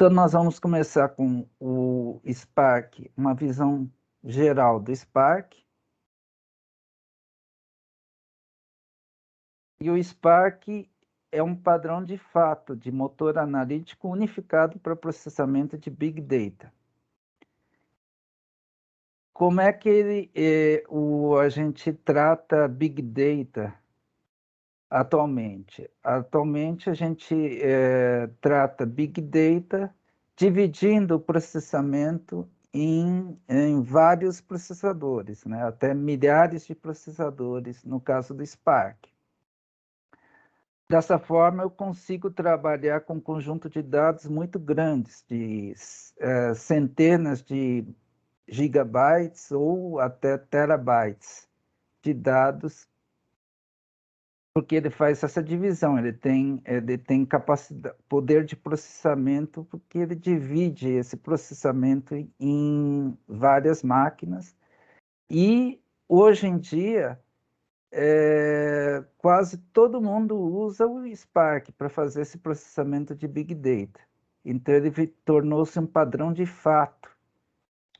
Então, nós vamos começar com o Spark, uma visão geral do Spark. E o Spark é um padrão de fato de motor analítico unificado para processamento de Big Data. Como é que a gente trata Big Data atualmente? Atualmente, a gente trata Big Data dividindo o processamento em vários processadores, né? Até milhares de processadores, no caso do Spark. Dessa forma, eu consigo trabalhar com um conjunto de dados muito grandes, de centenas de gigabytes ou até terabytes de dados, porque ele faz essa divisão, ele tem capacidade, poder de processamento, porque ele divide esse processamento em várias máquinas. E hoje em dia, quase todo mundo usa o Spark para fazer esse processamento de Big Data. Então, ele tornou-se um padrão de fato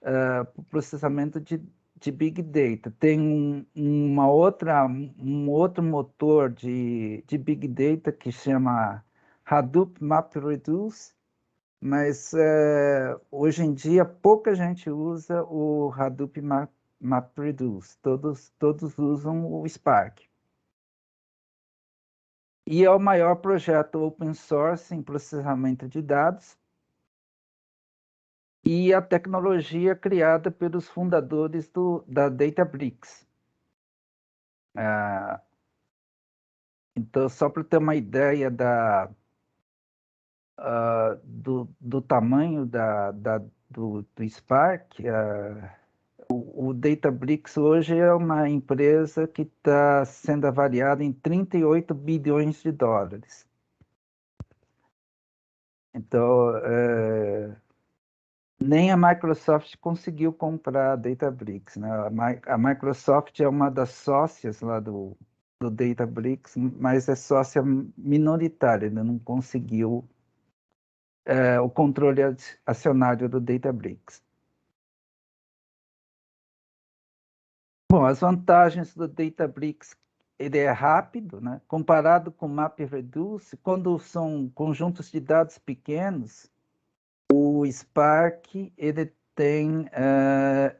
para o processamento de Big Data. Tem um outro motor de Big Data que chama Hadoop MapReduce, mas hoje em dia pouca gente usa o Hadoop MapReduce, todos usam o Spark. E é o maior projeto open source em processamento de dados e a tecnologia criada pelos fundadores da Databricks. Então, só para ter uma ideia do tamanho do Spark, o Databricks hoje é uma empresa que está sendo avaliada em 38 bilhões de dólares. Então, nem a Microsoft conseguiu comprar a Databricks, né? A Microsoft é uma das sócias lá do Databricks, mas é sócia minoritária, ainda não conseguiu o controle acionário do Databricks. Bom, as vantagens do Databricks, ele é rápido, né? Comparado com o MapReduce, quando são conjuntos de dados pequenos, o Spark ele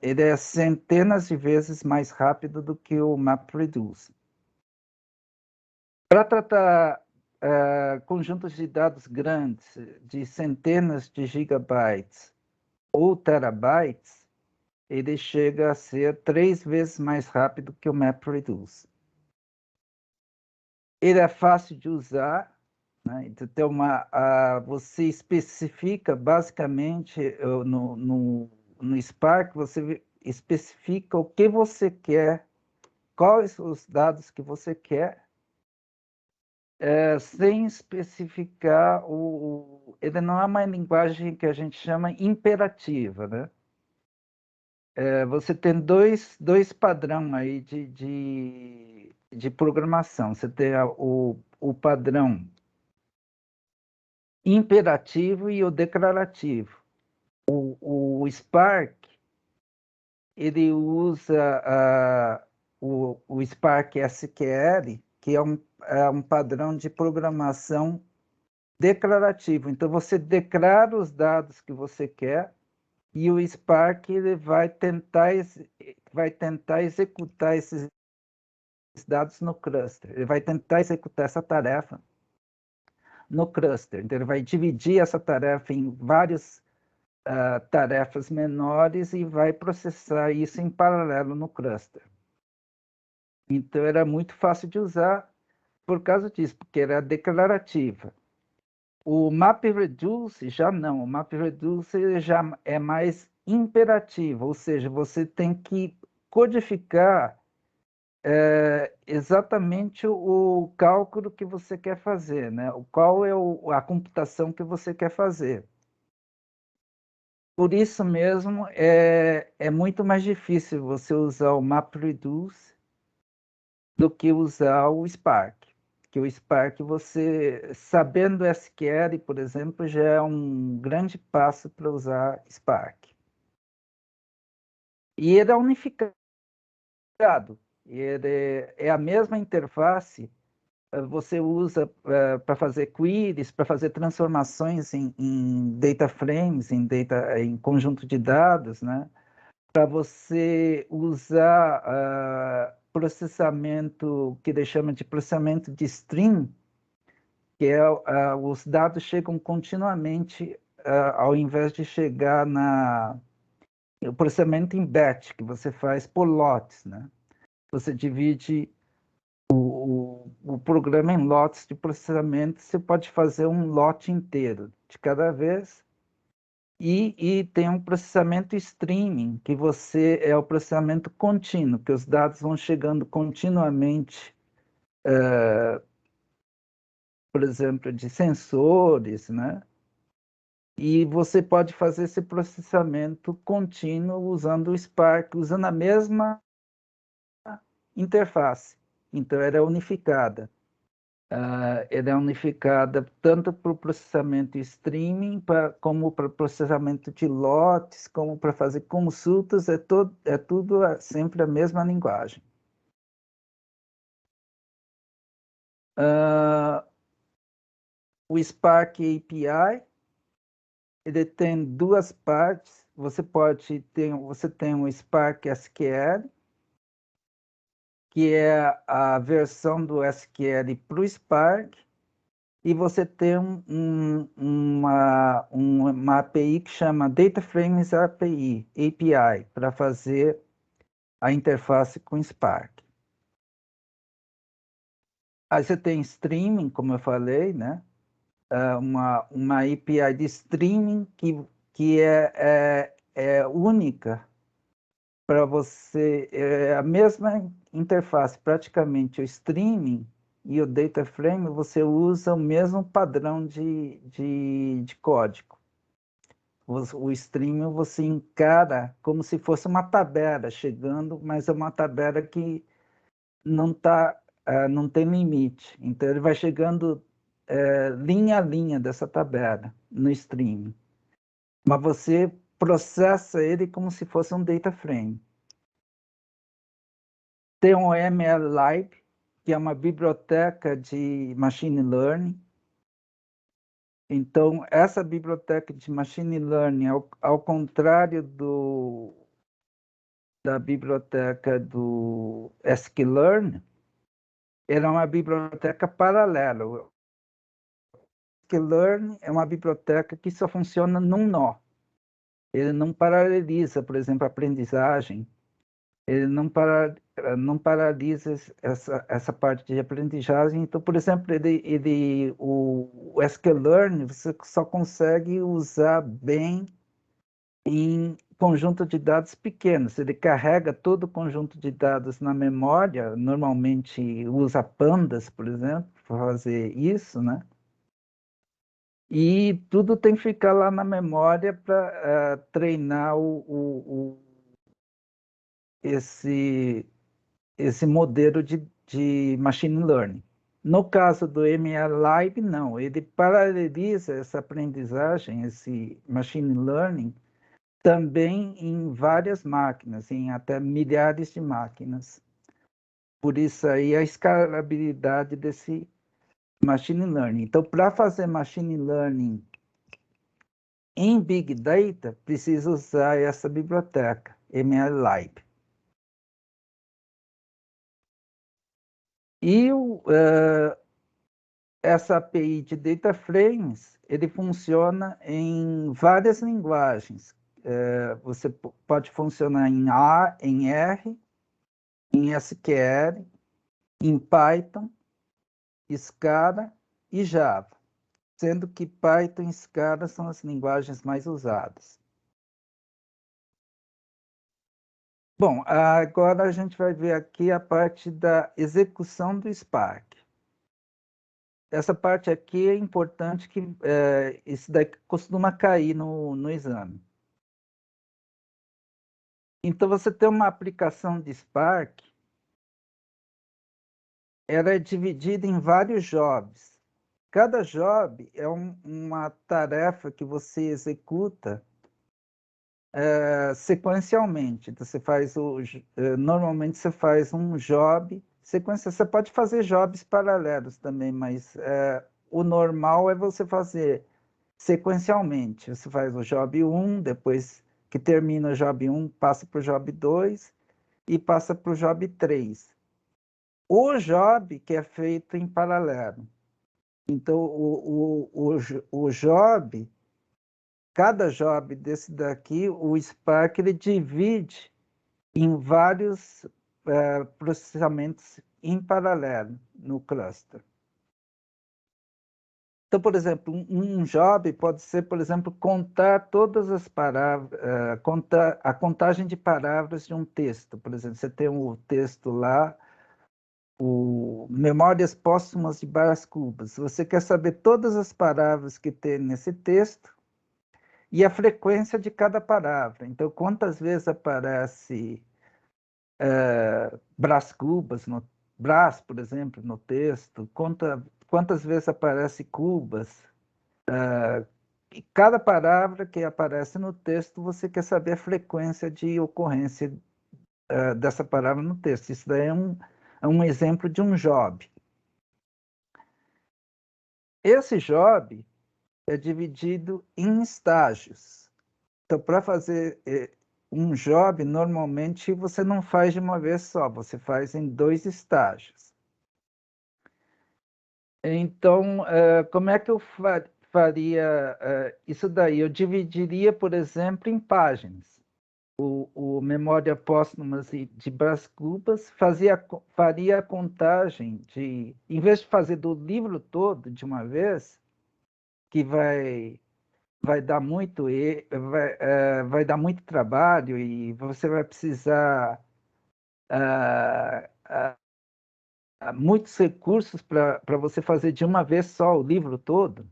é centenas de vezes mais rápido do que o MapReduce. Para tratar conjuntos de dados grandes, de centenas de gigabytes ou terabytes, ele chega a ser 3 vezes mais rápido que o MapReduce. Ele é fácil de usar, né? Então, você especifica basicamente no Spark, você especifica o que você quer, quais os dados que você quer, sem especificar ele não é uma linguagem que a gente chama imperativa, né? Você tem dois padrões aí de programação. Você tem o padrão imperativo e o declarativo. O Spark, ele usa o Spark SQL, que é um padrão de programação declarativo. Então, você declara os dados que você quer e o Spark ele vai tentar executar esses dados no cluster. Ele vai tentar executar essa tarefa no cluster. Então, ele vai dividir essa tarefa em várias tarefas menores e vai processar isso em paralelo no cluster. Então, era muito fácil de usar por causa disso, porque era declarativa. O MapReduce já não. O MapReduce já é mais imperativo, ou seja, você tem que codificar exatamente o cálculo que você quer fazer, né? Qual é a computação que você quer fazer. Por isso mesmo, é muito mais difícil você usar o MapReduce do que usar o Spark. Que o Spark, você, sabendo SQL, por exemplo, já é um grande passo para usar Spark. E ele é unificado. Ele é a mesma interface. Você usa para fazer queries, para fazer transformações em data frames, em conjunto de dados, né? Para você usar processamento que ele chama de processamento de stream, que é os dados chegam continuamente, ao invés de chegar o processamento em batch, que você faz por lotes, né? Você divide o programa em lotes de processamento, você pode fazer um lote inteiro de cada vez. E tem um processamento streaming, que você é o processamento contínuo, que os dados vão chegando continuamente, por exemplo, de sensores, né? E você pode fazer esse processamento contínuo usando o Spark, usando a mesma interface. Então, ela é unificada. Ela é unificada tanto para o processamento streaming, como para o processamento de lotes, como para fazer consultas, é tudo sempre a mesma linguagem. O Spark API, ele tem duas partes. Você tem o Spark SQL, que é a versão do SQL para o Spark, e você tem uma API que chama Data Frames API, para fazer a interface com Spark. Aí você tem streaming, como eu falei, né? Uma API de streaming que é única para você, é a mesma interface, praticamente o streaming e o data frame, você usa o mesmo padrão de código. O streaming você encara como se fosse uma tabela chegando, mas é uma tabela que não tem limite. Então ele vai chegando linha a linha dessa tabela no streaming. Mas você processa ele como se fosse um data frame. Tem o MLlib, que é uma biblioteca de machine learning. Então, essa biblioteca de machine learning, ao contrário da biblioteca do sklearn, ela é uma biblioteca paralela. O sklearn é uma biblioteca que só funciona num nó. Ele não paraleliza, por exemplo, a aprendizagem. Ele não paralisa essa parte de aprendizagem. Então, por exemplo, o sklearn você só consegue usar bem em conjunto de dados pequenos. Ele carrega todo o conjunto de dados na memória, normalmente usa pandas, por exemplo, para fazer isso, né? E tudo tem que ficar lá na memória para treinar esse modelo de machine learning. No caso do MLlib, não, ele paraleliza essa aprendizagem, esse machine learning, também em várias máquinas, em até milhares de máquinas. Por isso aí a escalabilidade desse machine learning. Então, para fazer machine learning em Big Data, precisa usar essa biblioteca, MLlib. E essa API de Data Frames, ele funciona em várias linguagens. Você pode funcionar em A, em R, em SQL, em Python, Scala e Java, sendo que Python e Scala são as linguagens mais usadas. Bom, agora a gente vai ver aqui a parte da execução do Spark. Essa parte aqui é importante, que isso daqui costuma cair no exame. Então, você tem uma aplicação de Spark ela é dividida em vários jobs. Cada job é uma tarefa que você executa sequencialmente. Então, você faz normalmente você faz um job sequencial. Você pode fazer jobs paralelos também, mas o normal é você fazer sequencialmente. Você faz o job 1, depois que termina o job 1, passa para o job 2 e passa para o job 3. O job que é feito em paralelo. Então, o job, cada job desse daqui, o Spark ele divide em vários processamentos em paralelo no cluster. Então, por exemplo, um job pode ser, por exemplo, contar todas as palavras, contar a contagem de palavras de um texto. Por exemplo, você tem um texto lá, o Memórias Póstumas de Brás Cubas. Você quer saber todas as palavras que tem nesse texto e a frequência de cada palavra. Então, quantas vezes aparece Brás Cubas, Brás, por exemplo, no texto, quantas vezes aparece Cubas. E cada palavra que aparece no texto, você quer saber a frequência de ocorrência dessa palavra no texto. Isso daí é um exemplo de um job. Esse job é dividido em estágios. Então, para fazer um job, normalmente você não faz de uma vez só, você faz em 2 estágios. Então, como é que eu faria isso daí? Eu dividiria, por exemplo, em páginas. O Memória Póstumas de Brás Cubas faria a contagem de, em vez de fazer do livro todo de uma vez, que vai dar muito vai dar muito trabalho e você vai precisar ah, muitos recursos para você fazer de uma vez só o livro todo.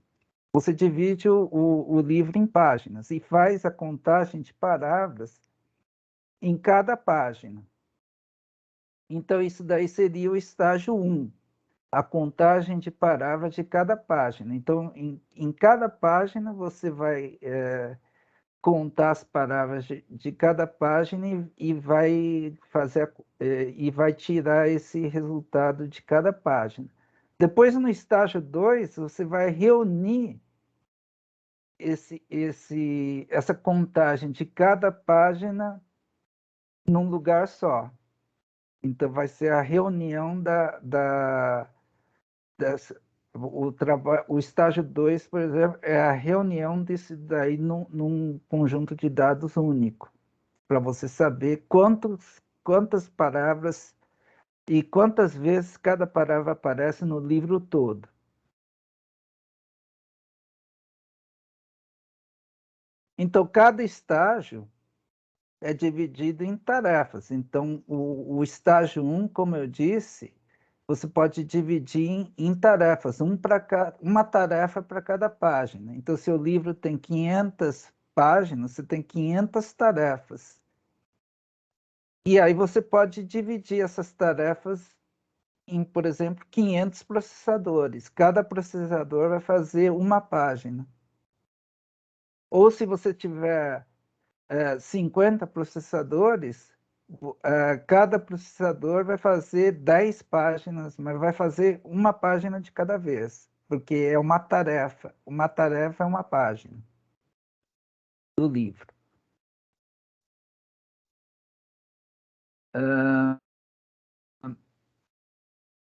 Você divide o livro em páginas e faz a contagem de palavras em cada página. Então, isso daí seria o estágio 1, a contagem de palavras de cada página. Então, em cada página, você vai contar as palavras de cada página e vai fazer e vai tirar esse resultado de cada página. Depois, no estágio 2, você vai reunir essa contagem de cada página num lugar só. Então, vai ser a reunião dessa, o estágio 2, por exemplo, é a reunião desse daí num conjunto de dados único, para você saber quantas palavras e quantas vezes cada palavra aparece no livro todo. Então, cada estágio é dividido em tarefas. Então, o estágio 1, como eu disse, você pode dividir em tarefas, uma tarefa para cada página. Então, se o livro tem 500 páginas, você tem 500 tarefas. E aí você pode dividir essas tarefas em, por exemplo, 500 processadores. Cada processador vai fazer uma página. Ou se você tiver 50 processadores, cada processador vai fazer 10 páginas, mas vai fazer uma página de cada vez, porque é uma tarefa. Uma tarefa é uma página do livro.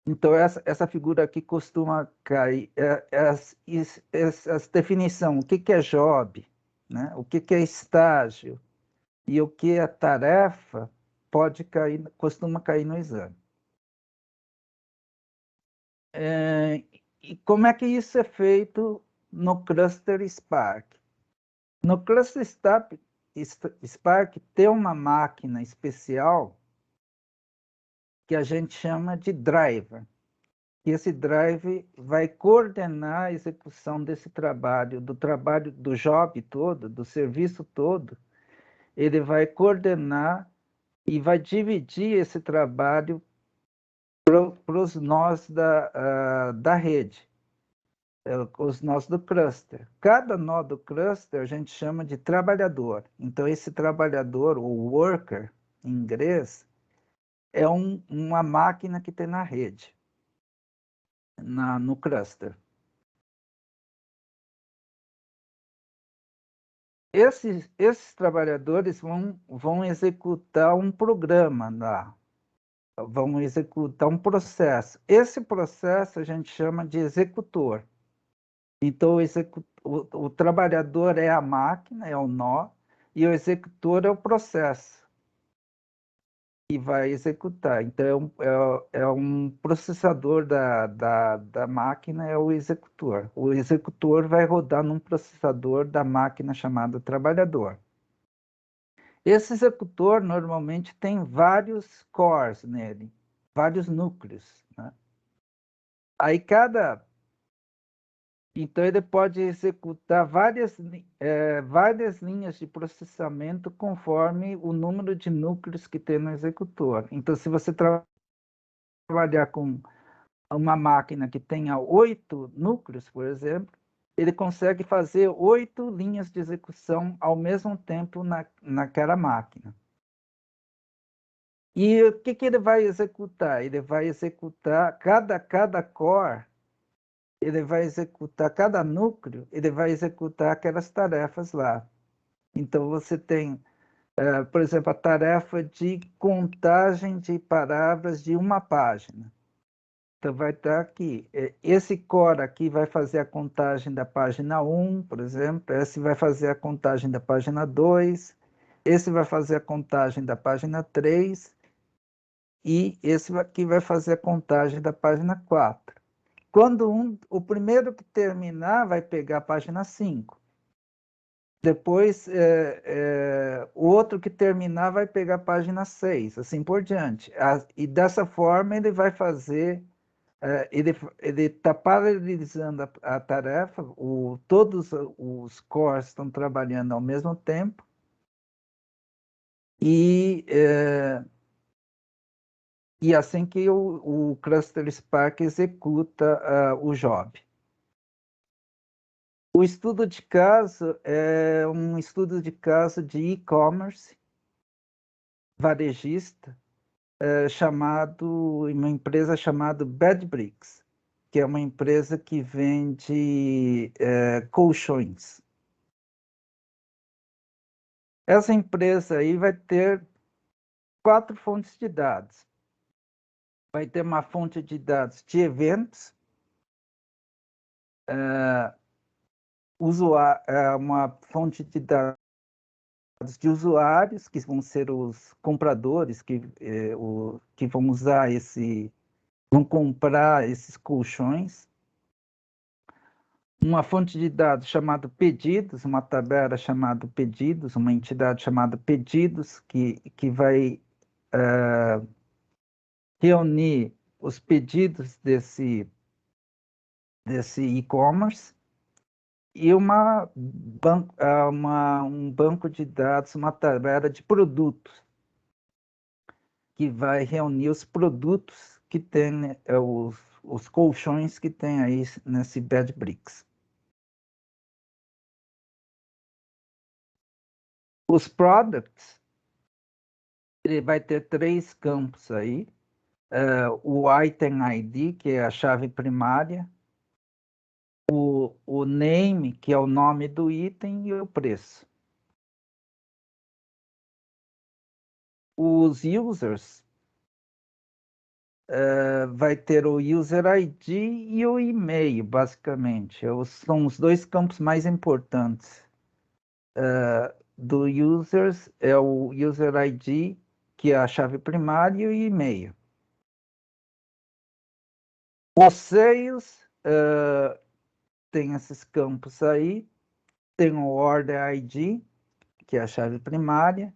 Então, essa figura aqui costuma cair. Essa definição, o que é job, né? O que é estágio e o que é tarefa, costuma cair no exame. E como é que isso é feito no cluster Spark? No cluster Spark tem uma máquina especial que a gente chama de driver. E esse drive vai coordenar a execução desse trabalho do job todo, do serviço todo. Ele vai coordenar e vai dividir esse trabalho para os nós da rede, os nós do cluster. Cada nó do cluster a gente chama de trabalhador. Então, esse trabalhador, ou worker, em inglês, é uma máquina que tem na rede, no cluster. Esses trabalhadores vão executar um programa lá, vão executar um processo. Esse processo a gente chama de executor. Então, o trabalhador é a máquina, é o nó, e o executor é o processo que vai executar. Então, é um processador da máquina, é o executor. O executor vai rodar num processador da máquina chamado trabalhador. Esse executor normalmente tem vários cores nele, vários núcleos, né? Aí então ele pode executar várias linhas de processamento conforme o número de núcleos que tem no executor. Então, se você trabalhar com uma máquina que tenha 8 núcleos, por exemplo, ele consegue fazer 8 linhas de execução ao mesmo tempo naquela máquina. E o que ele vai executar? Ele vai executar cada core, ele vai executar cada núcleo, ele vai executar aquelas tarefas lá. Então você tem, por exemplo, a tarefa de contagem de palavras de uma página. Então vai estar aqui. Esse core aqui vai fazer a contagem da página 1, por exemplo, esse vai fazer a contagem da página 2, esse vai fazer a contagem da página 3, e esse aqui vai fazer a contagem da página 4. Quando o primeiro que terminar vai pegar a página 5. Depois, o outro que terminar vai pegar a página 6, assim por diante. E dessa forma ele vai fazer, ele está paralelizando a tarefa, todos os cores estão trabalhando ao mesmo tempo, e assim que o Cluster Spark executa o job. O estudo de caso é um estudo de caso de e-commerce varejista, uma empresa chamada Bedbricks, que é uma empresa que vende colchões. Essa empresa aí vai ter 4 fontes de dados. Vai ter uma fonte de dados de eventos, uma fonte de dados de usuários, que vão ser os compradores que vão vão comprar esses colchões. Uma fonte de dados chamada pedidos, uma tabela chamada pedidos, uma entidade chamada pedidos, que vai reunir os pedidos desse e-commerce, e um banco de dados, uma tabela de produtos, que vai reunir os produtos que tem, os colchões que tem aí nesse Bedbricks. Os products, ele vai ter 3 campos aí. O Item ID, que é a chave primária, o name, que é o nome do item, e o preço. Os users, vai ter o user ID e o e-mail, basicamente. São os 2 campos mais importantes. Do users é o user ID, que é a chave primária, e o e-mail. Os sales tem esses campos aí. Tem o order ID, que é a chave primária.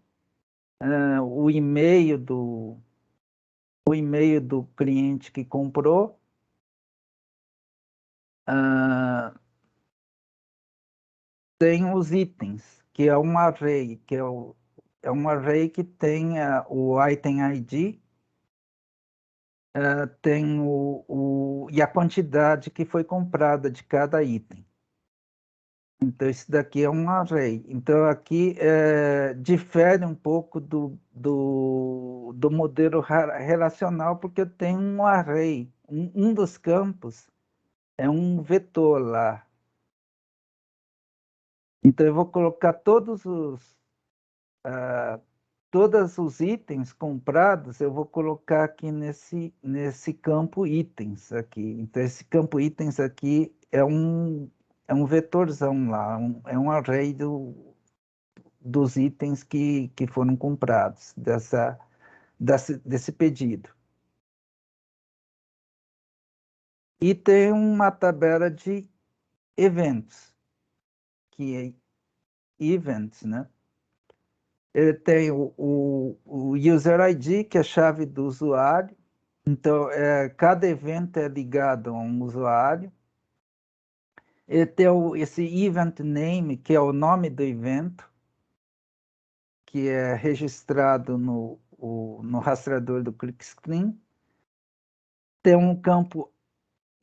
O e-mail do cliente que comprou. Tem os itens, que é um array, é um array que tem o item ID, tem e a quantidade que foi comprada de cada item. Então, isso daqui é um array. Então, aqui difere um pouco do modelo relacional, porque eu tenho um array. Um dos campos é um vetor lá. Então, eu vou colocar todos os itens comprados, eu vou colocar aqui nesse campo itens aqui. Então, esse campo itens aqui é um vetorzão lá, é um array dos itens que foram comprados desse pedido. E tem uma tabela de eventos, que é events, né? Ele tem o user ID, que é a chave do usuário. Então, cada evento é ligado a um usuário. Ele tem esse event name, que é o nome do evento, que é registrado no rastreador do ClickScreen. Tem um campo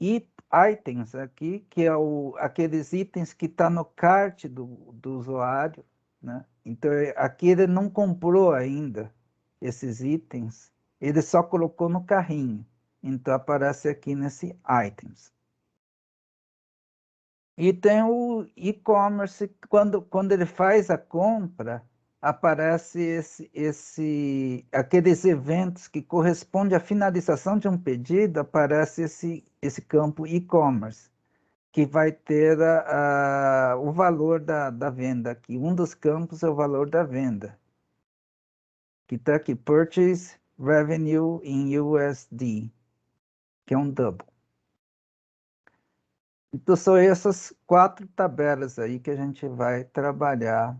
items aqui, que é aqueles itens que estão no cart do usuário, né? Então, aqui ele não comprou ainda esses itens, ele só colocou no carrinho. Então, aparece aqui nesse items. E tem o e-commerce, quando ele faz a compra, aparece aqueles eventos que correspondem à finalização de um pedido, aparece esse campo e-commerce, que vai ter o valor da venda aqui. Um dos campos é o valor da venda, que está aqui, Purchase Revenue in USD, que é um double. Então, são essas 4 tabelas aí que a gente vai trabalhar